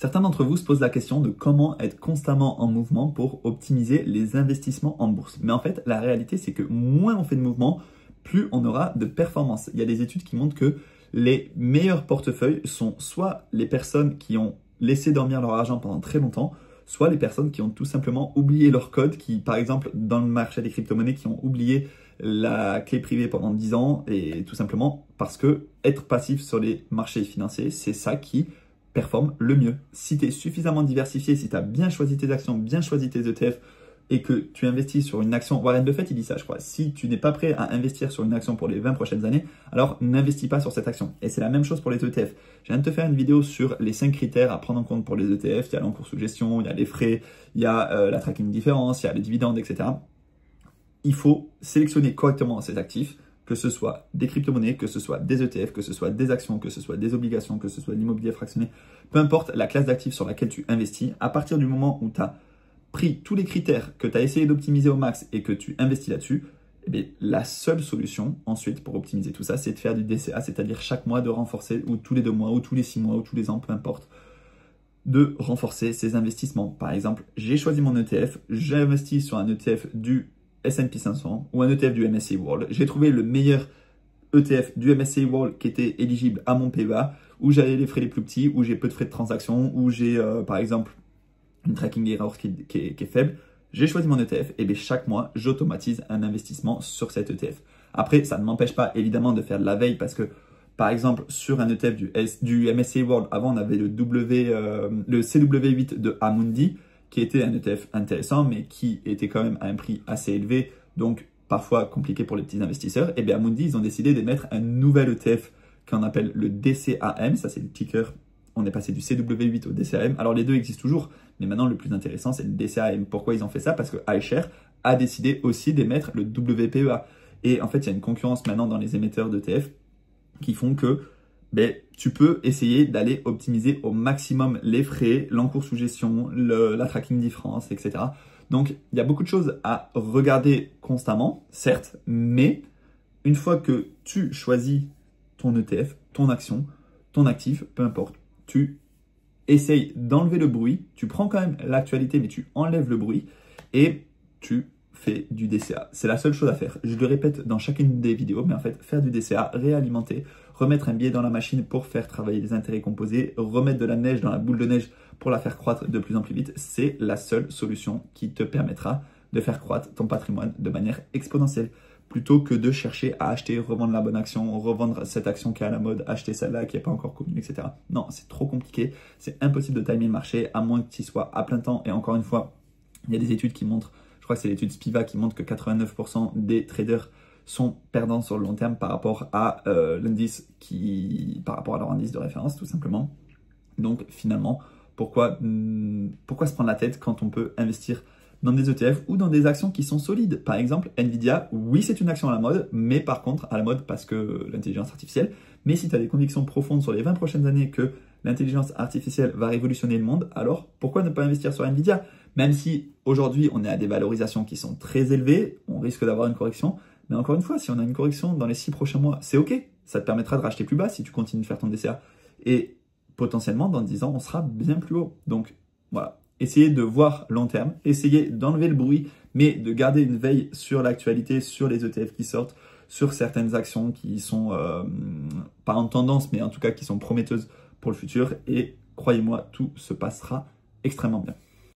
Certains d'entre vous se posent la question de comment être constamment en mouvement pour optimiser les investissements en bourse. Mais en fait, la réalité, c'est que moins on fait de mouvement, plus on aura de performance. Il y a des études qui montrent que les meilleurs portefeuilles sont soit les personnes qui ont laissé dormir leur argent pendant très longtemps, soit les personnes qui ont tout simplement oublié leur code, qui par exemple dans le marché des crypto-monnaies, qui ont oublié la clé privée pendant 10 ans, et tout simplement parce que être passif sur les marchés financiers, c'est ça qui performe le mieux. Si tu es suffisamment diversifié, si tu as bien choisi tes actions, bien choisi tes ETF, et que tu investis sur une action, Warren Buffett il dit ça je crois, si tu n'es pas prêt à investir sur une action pour les 20 prochaines années, alors n'investis pas sur cette action. Et c'est la même chose pour les ETF. Je viens de te faire une vidéo sur les 5 critères à prendre en compte pour les ETF, il y a l'encours sous gestion, il y a les frais, il y a la tracking différence, il y a les dividendes, etc. Il faut sélectionner correctement ces actifs, que ce soit des crypto-monnaies, que ce soit des ETF, que ce soit des actions, que ce soit des obligations, que ce soit de l'immobilier fractionné, peu importe la classe d'actifs sur laquelle tu investis, à partir du moment où tu as pris tous les critères que tu as essayé d'optimiser au max et que tu investis là-dessus, eh bien, la seule solution ensuite pour optimiser tout ça, c'est de faire du DCA, c'est-à-dire chaque mois de renforcer, ou tous les 2 mois, ou tous les 6 mois, ou tous les ans, peu importe, de renforcer ses investissements. Par exemple, j'ai choisi mon ETF, j'ai investi sur un ETF du S&P 500 ou un ETF du MSCI World. J'ai trouvé le meilleur ETF du MSCI World qui était éligible à mon PEA, où j'avais les frais les plus petits, où j'ai peu de frais de transaction, où j'ai par exemple une tracking error qui est faible. J'ai choisi mon ETF et bien chaque mois, j'automatise un investissement sur cet ETF. Après, ça ne m'empêche pas évidemment de faire de la veille parce que par exemple, sur un ETF du MSCI World, avant on avait le CW8 de Amundi, qui était un ETF intéressant, mais qui était quand même à un prix assez élevé, donc parfois compliqué pour les petits investisseurs. Et bien Amundi, ils ont décidé d'émettre un nouvel ETF qu'on appelle le DCAM, ça c'est le ticker, on est passé du CW8 au DCAM. Alors les deux existent toujours, mais maintenant le plus intéressant c'est le DCAM. Pourquoi ils ont fait ça? Parce que iShares a décidé aussi d'émettre le WPEA. Et en fait, il y a une concurrence maintenant dans les émetteurs d'ETF qui font que tu peux essayer d'aller optimiser au maximum les frais, l'encours sous gestion, la tracking différence, etc. Donc, il y a beaucoup de choses à regarder constamment, certes, mais une fois que tu choisis ton ETF, ton action, ton actif, peu importe, tu essayes d'enlever le bruit, tu prends quand même l'actualité, mais tu enlèves le bruit et tu fais du DCA. C'est la seule chose à faire. Je le répète dans chacune des vidéos, mais en fait, faire du DCA, réalimenter, remettre un billet dans la machine pour faire travailler les intérêts composés, remettre de la neige dans la boule de neige pour la faire croître de plus en plus vite, c'est la seule solution qui te permettra de faire croître ton patrimoine de manière exponentielle. Plutôt que de chercher à acheter, revendre la bonne action, revendre cette action qui est à la mode, acheter celle-là qui n'est pas encore connue, etc. Non, c'est trop compliqué, c'est impossible de timer le marché, à moins que tu sois à plein temps. Et encore une fois, il y a des études qui montrent, je crois que c'est l'étude Spiva qui montre que 89% des traders sont perdants sur le long terme par rapport à l'indice par rapport à leur indice de référence, tout simplement. Donc finalement, pourquoi se prendre la tête quand on peut investir dans des ETF ou dans des actions qui sont solides? Par exemple, Nvidia, oui, c'est une action à la mode, mais par contre, à la mode parce que l'intelligence artificielle. Mais si tu as des convictions profondes sur les 20 prochaines années que l'intelligence artificielle va révolutionner le monde, alors pourquoi ne pas investir sur Nvidia? Même si aujourd'hui, on est à des valorisations qui sont très élevées, on risque d'avoir une correction. Mais encore une fois, si on a une correction dans les 6 prochains mois, c'est OK. Ça te permettra de racheter plus bas si tu continues de faire ton DCA. Et potentiellement, dans 10 ans, on sera bien plus haut. Donc, voilà. Essayez de voir long terme, essayez d'enlever le bruit, mais de garder une veille sur l'actualité, sur les ETF qui sortent, sur certaines actions qui sont pas en tendance, mais en tout cas qui sont prometteuses pour le futur. Et croyez-moi, tout se passera extrêmement bien.